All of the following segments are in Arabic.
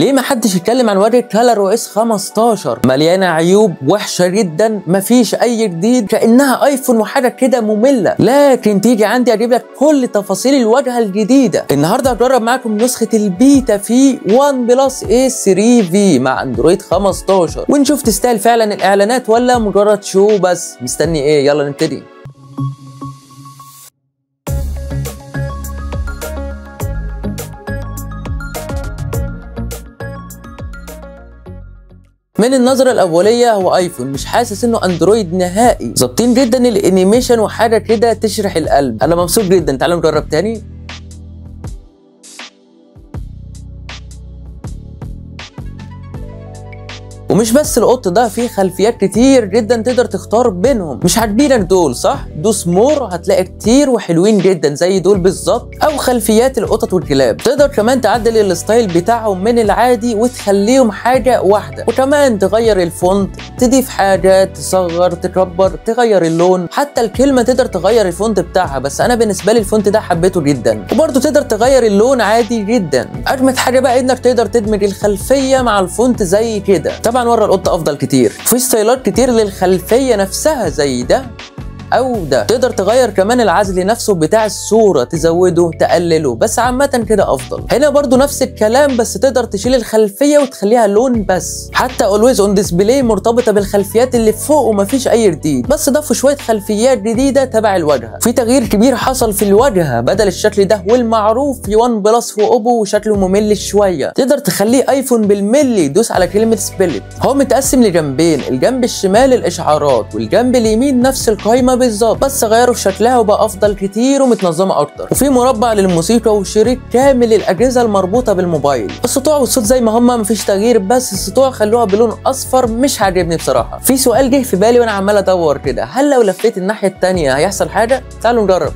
ليه ما حدش يتكلم عن واجهة كالر OS 15؟ مليانه عيوب وحشه جدا، مفيش اي جديد، كانها ايفون وحاجه كده ممله. لكن تيجي عندي اجيب لك كل تفاصيل الواجهه الجديده. النهارده هجرب معاكم نسخه البيتا في ون بلس A3V مع اندرويد 15 ونشوف تستاهل فعلا الاعلانات ولا مجرد شو بس. مستني ايه؟ يلا نبتدي. من النظرة الأولية هو ايفون، مش حاسس انه اندرويد نهائي. ظابطين جدا الانيميشن وحاجة كده تشرح القلب. انا مبسوط جدا. تعالوا نجرب تاني. ومش بس القط ده، فيه خلفيات كتير جدا تقدر تختار بينهم. مش عاجبينك دول صح؟ دوس مور هتلاقي كتير وحلوين جدا زي دول بالظبط، او خلفيات القطط والكلاب. تقدر كمان تعدل الستايل بتاعهم من العادي وتخليهم حاجه واحده، وكمان تغير الفونت، تضيف حاجه، تصغر، تكبر، تغير اللون، حتى الكلمه تقدر تغير الفونت بتاعها. بس انا بالنسبه لي الفونت ده حبيته جدا، وبرده تقدر تغير اللون عادي جدا. اجمد حاجه بقى انك تقدر تدمج الخلفيه مع الفونت زي كده. طبعا ورا القط افضل كتير، في ستايلات كتير للخلفيه نفسها زي ده او ده. تقدر تغير كمان العزل نفسه بتاع الصوره، تزوده تقلله، بس عامه كده افضل. هنا برضو نفس الكلام، بس تقدر تشيل الخلفيه وتخليها لون بس. حتى اولويز اون ديسبلاي مرتبطه بالخلفيات اللي فوق ومفيش اي جديد، بس ضافوا شويه خلفيات جديده تبع الواجهه. في تغيير كبير حصل في الواجهه، بدل الشكل ده والمعروف في ون بلس واوبو وشكله ممل شويه، تقدر تخليه ايفون بالملي. دوس على كلمه سبلت. هو متقسم لجنبين، الجنب الشمال الاشعارات والجنب اليمين نفس القايمه بالظبط، بس غيروا في شكلها وبقى افضل كتير ومتنظمه اكتر. وفي مربع للموسيقى وشريط كامل للاجهزه المربوطه بالموبايل. السطوع والصوت زي ما هما، مفيش تغيير، بس السطوع خلوها بلون اصفر مش عاجبني بصراحه. في سؤال جه في بالي وانا عمال ادور كده، هل لو لفيت الناحيه الثانيه هيحصل حاجه؟ تعالوا نجرب.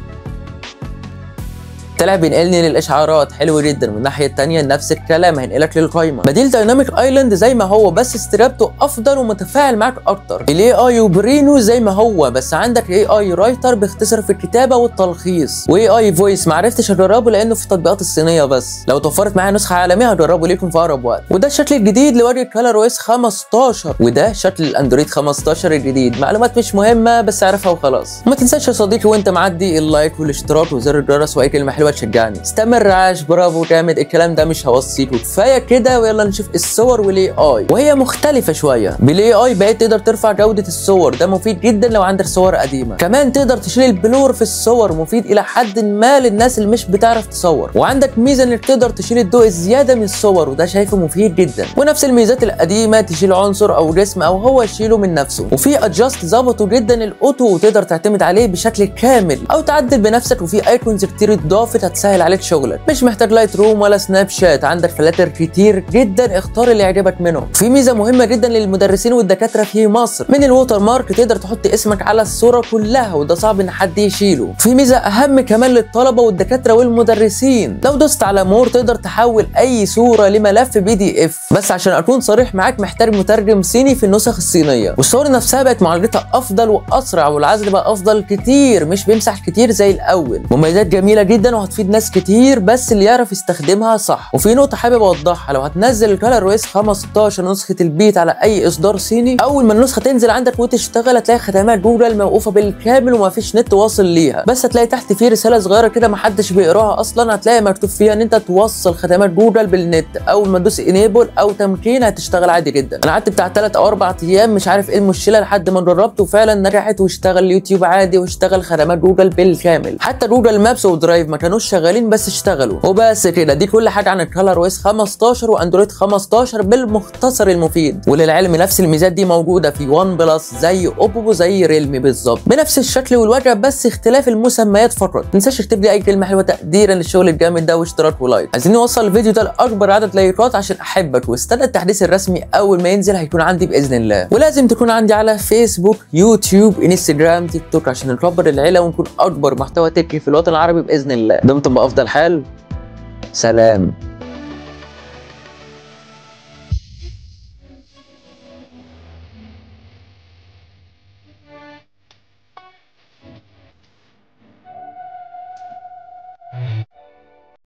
طلع بينقلني للاشعارات، حلو جدا. من الناحيه الثانيه نفس الكلام، هينقلك للقايمه. بديل دايناميك ايلاند زي ما هو، بس استجابته افضل ومتفاعل معاك اكتر. الاي اي وبرينو زي ما هو، بس عندك اي اي رايتر بيختصر في الكتابه والتلخيص، واي اي فويس معرفتش اجربه لانه في التطبيقات الصينيه، بس لو توفرت معايا نسخه عالميه هجربه ليكم في اقرب وقت. وده الشكل الجديد لواجهه كالر OS 15، وده شكل الاندرويد 15 الجديد. معلومات مش مهمه بس اعرفها وخلاص. وما تنساش يا صديقي وانت معدي اللايك والاشتراك وزر الجرس واي كلمه حلوه تشجعني. استمر، عاش، برافو، جامد. الكلام ده مش هوصيك وكفايه كده. ويلا نشوف الصور والاي اي، وهي مختلفه شويه. بالاي اي بقيت تقدر ترفع جوده الصور، ده مفيد جدا لو عندك صور قديمه. كمان تقدر تشيل البلور في الصور، مفيد الى حد ما للناس اللي مش بتعرف تصور. وعندك ميزه انك تقدر تشيل الضوء الزياده من الصور، وده شايفه مفيد جدا. ونفس الميزات القديمه، تشيل عنصر او جسم او هو يشيله من نفسه. وفي ادجاست ظبطوا جدا الاوتو، وتقدر تعتمد عليه بشكل كامل او تعدل بنفسك. وفي ايكونز كتير اتضافت هتسهل عليك شغلك، مش محتاج لايت روم ولا سناب شات. عندك فلاتر كتير جدا، اختار اللي يعجبك منهم. في ميزه مهمه جدا للمدرسين والدكاتره في مصر، من الووتر مارك تقدر تحط اسمك على الصوره كلها، وده صعب ان حد يشيله. في ميزه اهم كمان للطلبه والدكاتره والمدرسين، لو دوست على مور تقدر تحول اي صوره لملف PDF. بس عشان اكون صريح معاك، محتاج مترجم صيني في النسخ الصينيه. والصور نفسها بقت معالجتها افضل واسرع، والعزل بقى افضل كتير، مش بيمسح كتير زي الاول. مميزات جميله جدا وهتفيد ناس كتير، بس اللي يعرف يستخدمها صح. وفي نقطه حابب اوضحها، لو هتنزل الكالر OS 15 نسخه البيت على اي اصدار صيني، اول ما النسخه تنزل عندك وتشتغل هتلاقي خدمات جوجل موقوفه بالكامل وما فيش نت واصل ليها. بس هتلاقي تحت في رساله صغيره كده محدش بيقراها اصلا، هتلاقي مكتوب فيها ان انت توصل خدمات جوجل بالنت. اول ما تدوس انيبل او تمكين هتشتغل عادي جدا. انا قعدت بتاع 3 أو 4 ايام مش عارف ايه المشكله، لحد ما جربت وفعلا نجحت، واشتغل اليوتيوب عادي، واشتغل خدمات جوجل بالكامل. حتى جوجل مابس ودرايف ما كانوش شغالين بس اشتغلوا. وبس كده، دي كل حاجه عن الكالر OS 15 واندرويد 15 بالمختصر المفيد. وللعلم نفس الميزات دي موجوده في ون بلس زي اوبو زي ريلمي بالظبط، بنفس الشكل والواجهه، بس اختلاف المسميات فقط. ما تنساش تكتب لي اي كلمه حلوه تقديرا للشغل الجامد ده، واشتراك ولايك. عايزين نوصل الفيديو ده لاكبر عدد لايكات عشان احبك، واستنى التحديث الرسمي اول ما ينزل، هيكون عندي باذن الله. ولازم تكون عندي على فيسبوك، يوتيوب، انستجرام، تيك توك، عشان نكبر العيله ونكون اكبر محتوى تكي في الوطن العربي باذن الله. دمتم بافضل حال. سلام.